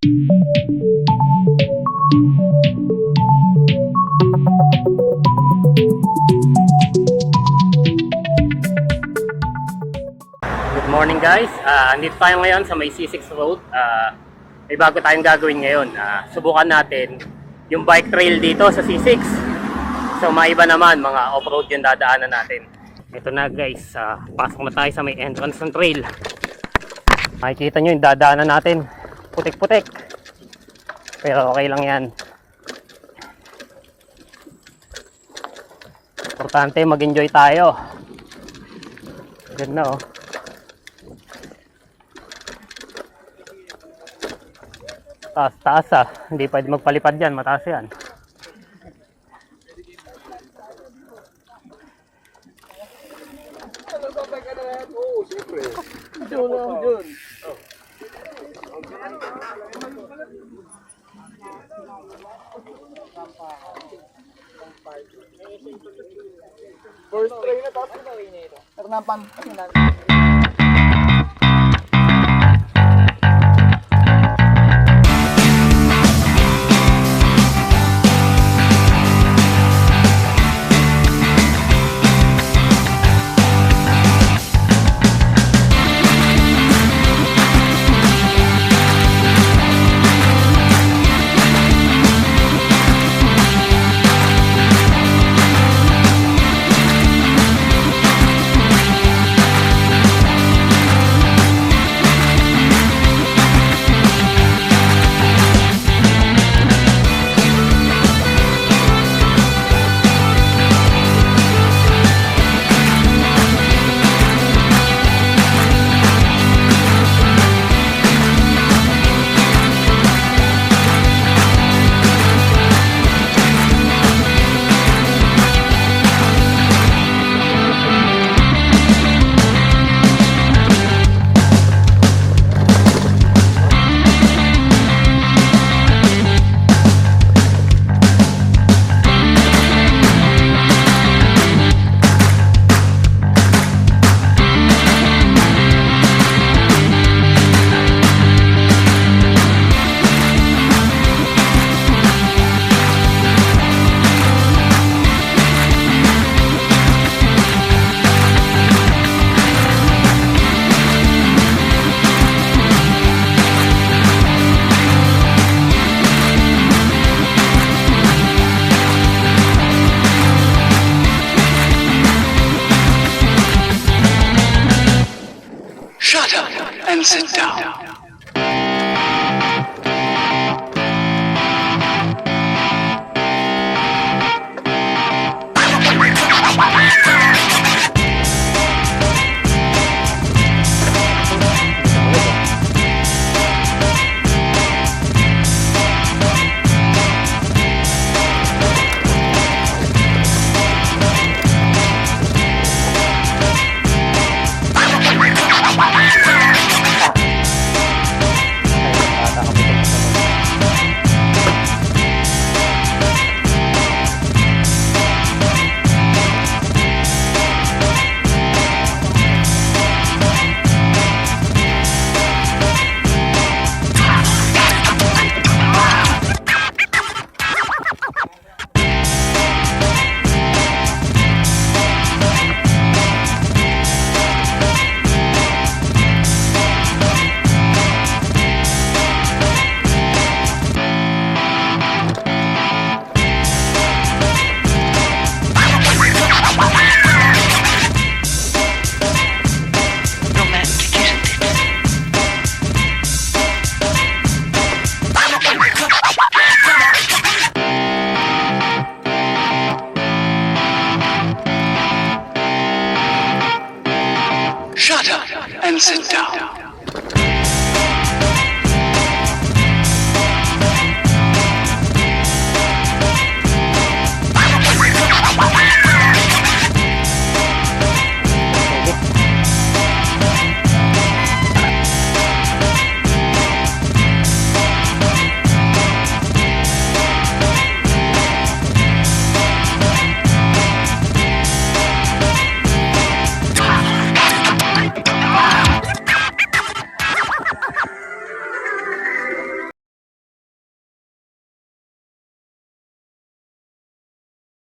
Good morning guys, andito tayo ngayon sa may C6 Road. May bago tayong gagawin ngayon. Subukan natin yung bike trail dito sa C6. So maiba naman, mga off-road yung dadaanan natin. Ito na guys, pasok na tayo sa may entrance ng trail. Makikita nyo yung dadaanan natin, putik-putik. Pero okay lang yan. Importante mag-enjoy tayo. Ganda oh. Taas hindi pwede magpalipad yan, mataas yan. First try na tapos gawin niya ito. Ternapan. Shut up and sit down.